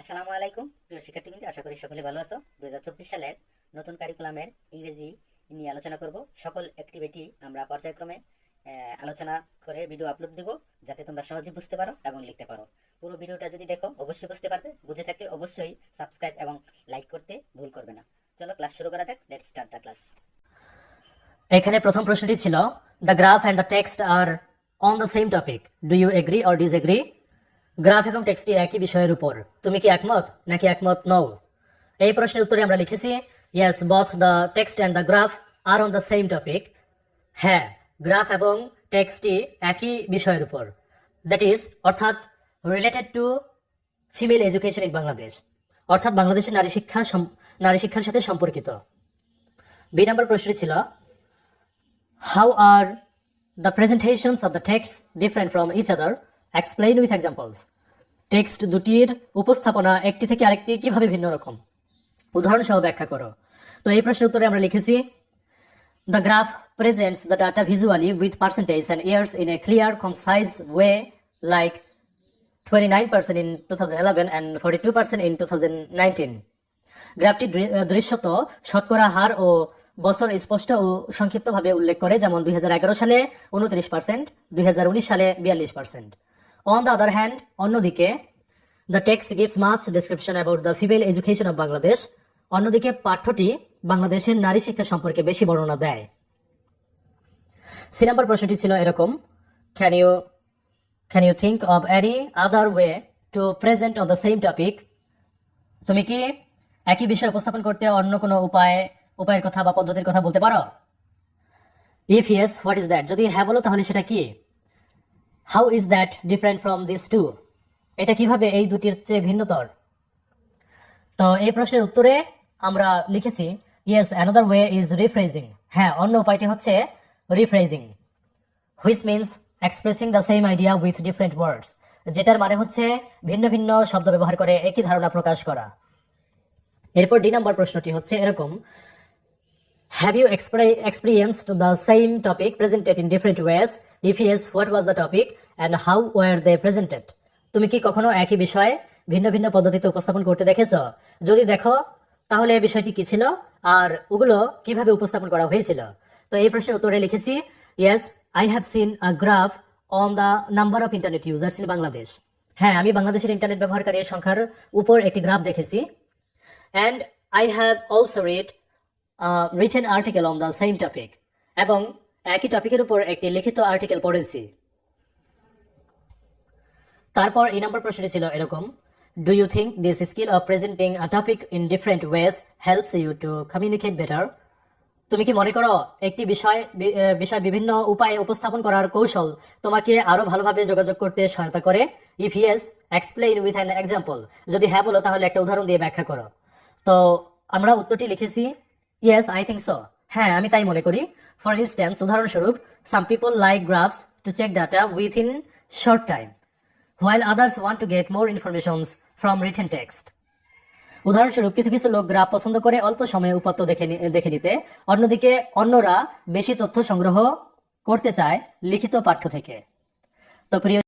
আসসালামু আলাইকুম প্রিয় শিক্ষার্থীবৃন্দ, আশা করি সকলে ভালো আছো। 2024 সালের নতুন কারিকুলামের ইংরেজি নিয়ে আলোচনা করব। সকল অ্যাক্টিভিটি আমরা পর্যায়ক্রমে আলোচনা করে ভিডিও আপলোড দেব, যাতে তোমরা সহজে বুঝতে পারো এবং লিখতে পারো। পুরো ভিডিওটা যদি দেখো অবশ্যই বুঝতে পারবে। বুঝে থাকলে অবশ্যই সাবস্ক্রাইব এবং লাইক করতে ভুল করবে না। চলো ক্লাস শুরু করা যাক। Let's start the class. এখানে প্রথম প্রশ্নটি ছিল, the graph and the text are on the same topic, do you agree or disagree? Graph এবং টেক্সটটি একই বিষয়ের উপর, তুমি কি একমত নাকি একমত নও? এই প্রশ্নের উত্তরে আমরা লিখেছি, yes, both the text and the graph are on the same topic. হ্যাঁ, গ্রাফ এবং টেক্সটটি একই বিষয়ের উপর, দ্যাট ইজ অর্থাৎ related to female education in Bangladesh, অর্থাৎ বাংলাদেশের নারী শিক্ষার সাথে সম্পর্কিত। বি নম্বর প্রশ্নটি ছিল, how are the presentations of the texts different from each other? Explain with examples. Text দুটির উপস্থাপনা একটি থেকে আরেকটি কিভাবে ভিন্ন রকম, উদাহরণ সহ ব্যাখ্যা করো। তো এই প্রশ্নের উত্তরে আমরা লিখেছি, the graph presents the data visually with percentage and years in a clear, concise way, like 29% in 2011 and 42% in 2019. গ্রাফটি দৃশ্যত শতকরা হার ও বছর স্পষ্ট ও সংক্ষিপ্তভাবে উল্লেখ করে, যেমন 2011 সালে 29%, 2019 সালে 42%। অন দ্য আদার হ্যান্ড, অন্যদিকে, the text gives much description about the female education of Bangladesh, অন্যদিকে পাঠ্যটি বাংলাদেশের নারী শিক্ষা সম্পর্কে বেশি বর্ণনা দেয়। সি নম্বর প্রশ্নটি ছিল এরকম, can you think of any other way to present on the same topic? তুমি কি একই বিষয় উপস্থাপন করতে অন্য কোনো উপায়ের কথা বা পদ্ধতির কথা বলতে পারো? If yes, what is that? যদি হ্যাঁ বলো তাহলে সেটা কি? How is that different from this two? এটা কিভাবে এই দুটির চেয়ে ভিন্নতর? তো এই প্রশ্নের উত্তরে আমরা লিখেছি, yes, another way is rephrasing. হ্যাঁ, অন্য উপায়টি হচ্ছে rephrasing, which means expressing the same idea with different words, যেটার মানে হচ্ছে ভিন্ন ভিন্ন শব্দ ব্যবহার করে একই ধারণা প্রকাশ করা। এরপর ডি নম্বর প্রশ্নটি হচ্ছে এরকম, have you experienced the same topic presented in different ways? If yes, what was the topic and how were they presented? তুমি কি কখনো একই বিষয় ভিন্ন ভিন্ন পদ্ধতিতে উপস্থাপন করতে দেখেছ? যদি দেখো তাহলে এই বিষয়টি কি ছিল আর ওগুলো কিভাবে উপস্থাপন করা হয়েছিল? তো এই প্রশ্নের উত্তরে লিখেছি, yes, I have seen a graph on the number of internet users in Bangladesh. হ্যাঁ, আমি বাংলাদেশের ইন্টারনেট ব্যবহারকারীর সংখ্যার উপর একটি গ্রাফ দেখেছি। And I have also read a written article on the same topic. এবং একই টপিকের উপর একটি লিখিত আর্টিকেল পড়েছি। তারপর এই নম্বর প্রশ্নটি ছিল এরকম, do you think this skill of presenting a topic in different ways helps you to communicate better? তুমি কি মনে করো একটি বিষয় বিভিন্ন উপায়ে উপস্থাপন করার কৌশল তোমাকে আরো ভালোভাবে যোগাযোগ করতে সহায়তা করে? If yes, explain with an example. যদি হ্যাঁ বলো তাহলে একটা উদাহরণ দিয়ে ব্যাখ্যা করো। তো আমরা উত্তরটি লিখেছি, ইয়েস, আই থিঙ্ক সো। হ্যাঁ, আমি তাই মনে করি। ফর ইনস্ট্যান্স, উদাহরণস্বরূপ, some people like graphs to check data within short time, while others want to get more informations from written text. উদাহরণস্বরূপ, কিছু কিছু লোক গ্রাফ পছন্দ করে অল্প সময়ে উপাত্ত দেখে নিতে, অন্যদিকে অন্যরা বেশি তথ্য সংগ্রহ করতে চায় লিখিত পাঠ্য থেকে। তো প্রিয়